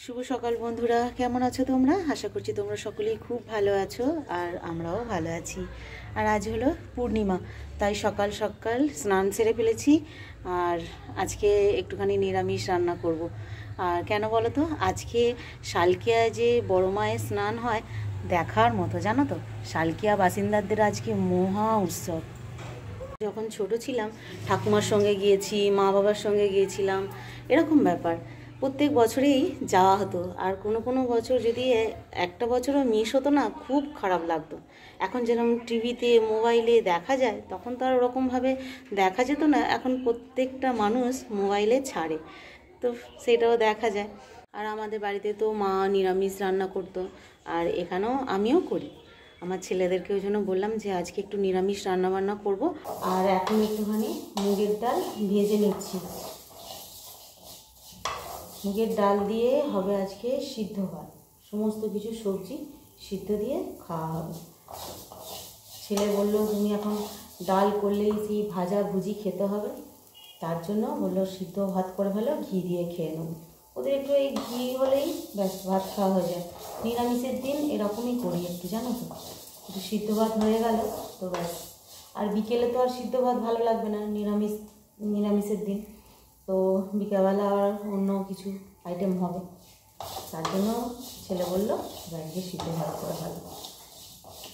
শুভ সকাল বন্ধুরা, কেমন আছো তোমরা? আশা করছি তোমরা সকলেই খুব ভালো আছো আর আমরাও ভালো আছি। আর আজ হলো পূর্ণিমা, তাই সকাল সকাল স্নান সেরে ফেলেছি। আর আজকে একটুখানি নিরামিষ রান্না করব। আর কেন বলো তো, আজকে শালকিয়া যে বড় মায়ের স্নান হয় দেখার মতো, জানো তো? শালকিয়া বাসিন্দাদের আজকে মহা উৎসব। যখন ছোট ছিলাম ঠাকুমার সঙ্গে গিয়েছি, মা বাবার সঙ্গে গিয়েছিলাম, এরকম ব্যাপার প্রত্যেক বছরেই যাওয়া হতো। আর কোনো কোনো বছর যদি একটা বছরও মিস হতো না, খুব খারাপ লাগতো। এখন যেরকম টিভিতে মোবাইলে দেখা যায়, তখন তো আর ওরকমভাবে দেখা যেত না। এখন প্রত্যেকটা মানুষ মোবাইলে ছাড়ে, তো সেটাও দেখা যায়। আর আমাদের বাড়িতে তো মা নিরামিষ রান্না করতো, আর এখানেও আমিও করি। আমার ছেলেদেরকে ওই জন্য বললাম যে আজকে একটু নিরামিষ রান্নাবান্না করব। আর এখন একটুখানি মুগের ডাল ভেজে নিচ্ছি। মুগের ডাল দিয়ে হবে আজকে সিদ্ধ ভাত, সমস্ত কিছু সবজি সিদ্ধ দিয়ে খাওয়া হবে। ছেলে বললো তুমি এখন ডাল করলেই সেই ভাজা ভুজি খেতে হবে, তার জন্য বললো সিদ্ধ ভাত করে ফেলো, ঘি দিয়ে খেয়ে নেবো। ওদের একটু এই ঘি হলেই ব্যাস ভাত খাওয়া হয়ে যায়। নিরামিষের দিন এরকমই করি একটু, জানো তো, একটু সিদ্ধ ভাত হয়ে গেল তো ব্যাস। আর বিকেলে তো আর সিদ্ধ ভাত ভালো লাগবে না নিরামিষের দিন, তো বিকেলবেলা আর অন্য কিছু আইটেম হবে। তার জন্য ছেলে বললো আজকে সিদ্ধ ভাত করে ভালো।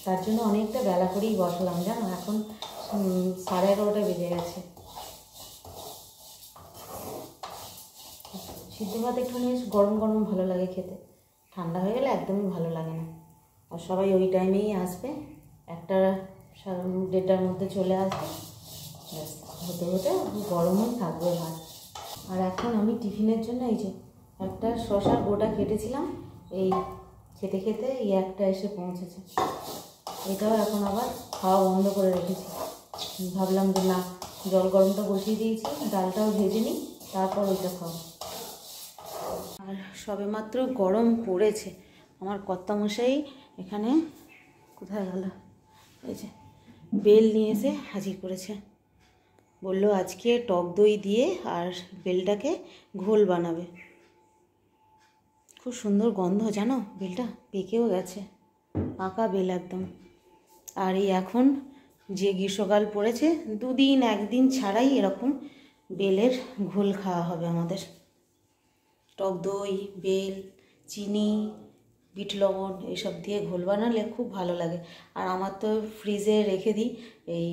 তার জন্য অনেকটা বেলা করেই বসলাম, জানো, এখন 11:30 বেজে গেছে। সিদ্ধ ভাত একটুখানি গরম গরম ভালো লাগে খেতে, ঠান্ডা হয়ে গেলে একদমই ভালো লাগে না। আর সবাই ওই টাইমেই আসবে, 1:30টার মধ্যে চলে আসবে, ব্যাস হতে হতে গরমই থাকবে ভাত। আর এখন আমি টিফিনের জন্য এই যে একটা শশার গোটা কেটেছিলাম, এই খেতে খেতে এই একটা এসে পৌঁছেছে। এটাও এখন আবার খাওয়া বন্ধ করে রেখেছি। ভাবলাম যে না, জল গরমটা বসিয়ে দিয়েছি, ডালটাও ভেজে নিই, তারপর ওইটা খাও। আর সবেমাত্র গরম পড়েছে, আমার কর্তামশাই এখানে কোথায় গেল, এই যে বেল নিয়ে এসে হাজির করেছে। বললো আজকে টক দই দিয়ে আর বেলটাকে ঘোল বানাবে। খুব সুন্দর গন্ধ, জানো, বেলটা পেকেও গেছে, পাকা বেল একদম। আর এই এখন যে গ্রীষ্মকাল পড়েছে, দুদিন একদিন ছাড়াই এরকম বেলের ঘোল খাওয়া হবে আমাদের। টক দই, বেল, চিনি, বিট লবণ এইসব দিয়ে ঘোল বানালে খুব ভালো লাগে। আর আমার তো ফ্রিজে রেখে দিই, এই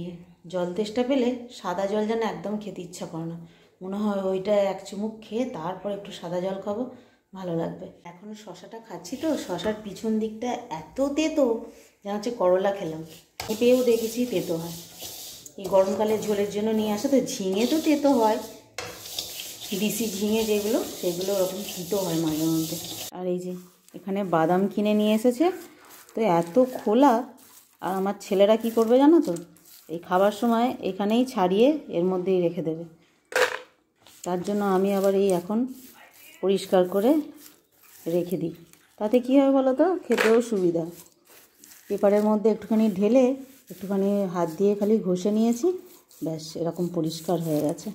জল তেষ্টা পেলে সাদা জল যেন একদম খেতে ইচ্ছা করে না, মনে হয় ওইটা এক চুমুক খেয়ে তারপর একটু সাদা জল খাবো, ভালো লাগবে। এখন শশাটা খাচ্ছি তো, শশার পিছন দিকটা এত তেতো, যা হচ্ছে করলা খেলাম। পেয়েও দেখেছি তেতো হয়, এই গরমকালে ঝোলের জন্য নিয়ে আসে তো। ঝিঙে তো তেতো হয়, দেশি ঝিঙে যেগুলো, সেগুলো ওরকম তিতো হয় মাঝে মধ্যে। আর এই যে এখানে বাদাম কিনে নিয়ে এসেছে, তো এত খোলা। আর আমার ছেলেরা কি করবে জানো তো, এই খাবার সময় এখানেই ছাড়িয়ে এর মধ্যেই রেখে দেবে। তার জন্য আমি আবার এই এখন পরিষ্কার করে রেখে দিই, তাতে কী হয় বলো তো, খেতেও সুবিধা। পেপারের মধ্যে একটুখানি ঢেলে একটুখানি হাত দিয়ে খালি ঘষে নিয়েছি, ব্যাস এরকম পরিষ্কার হয়ে গেছে।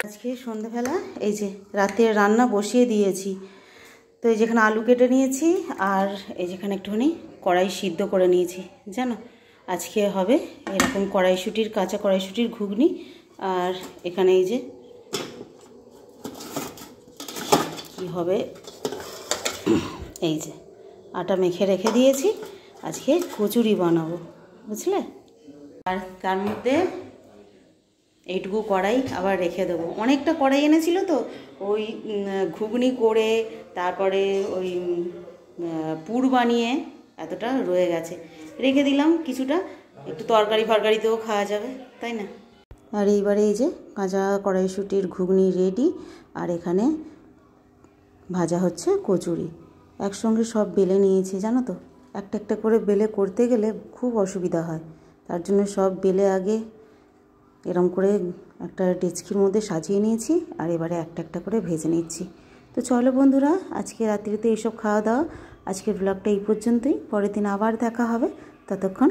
আজকে সন্ধ্যাবেলা এই যে রাতের রান্না বসিয়ে দিয়েছি। তো এই যেখানে আলু কেটে নিয়েছি, আর এই যেখানে একটুখানি কড়াই সিদ্ধ করে নিয়েছি, জানো। আজকে হবে এরকম কড়াইশুঁটির, কাঁচা কড়াইশুঁটির ঘুগনি। আর এখানে এই যে কি হবে, এই যে আটা মেখে রেখে দিয়েছি, আজকে কচুরি বানাবো, বুঝলে। আর তার মধ্যে এইটুকু কড়াই আবার রেখে দেবো। অনেকটা কড়াই এনেছিল তো, ওই ঘুগনি করে তারপরে ওই পুর বানিয়ে এতটা রয়ে গেছে, রেখে দিলাম কিছুটা, একটু তরকারি ফরকারিতেও খাওয়া যাবে, তাই না। আর এইবারে এই যে কাঁচা কড়াইশুঁটির ঘুগনি রেডি, আর এখানে ভাজা হচ্ছে কচুরি। একসঙ্গে সব বেলে নিয়েছি, জানো তো, একটা একটা করে বেলে করতে গেলে খুব অসুবিধা হয়, তার জন্য সব বেলে আগে এরম করে একটা ডেচকির মধ্যে সাজিয়ে নিয়েছি, আর এবারে একটা একটা করে ভেজে নিচ্ছি। তো চলো বন্ধুরা, আজকে রাত্রিতে এইসব খাওয়া দাওয়া, আজকের ব্লগটা এই পর্যন্তই। পরের দিন আবার দেখা হবে, ততক্ষণ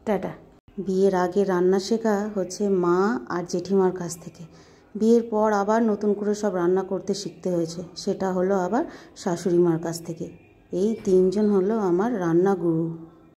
টাটা। বিয়ের আগে রান্না শেখা হচ্ছে মা আর জেঠিমার কাছ থেকে। বিয়ের পর আবার নতুন করে সব রান্না করতে শিখতে হয়েছে, সেটা হলো আবার শাশুড়ি মার কাছ থেকে। এই তিনজন হলো আমার রান্না গুরু।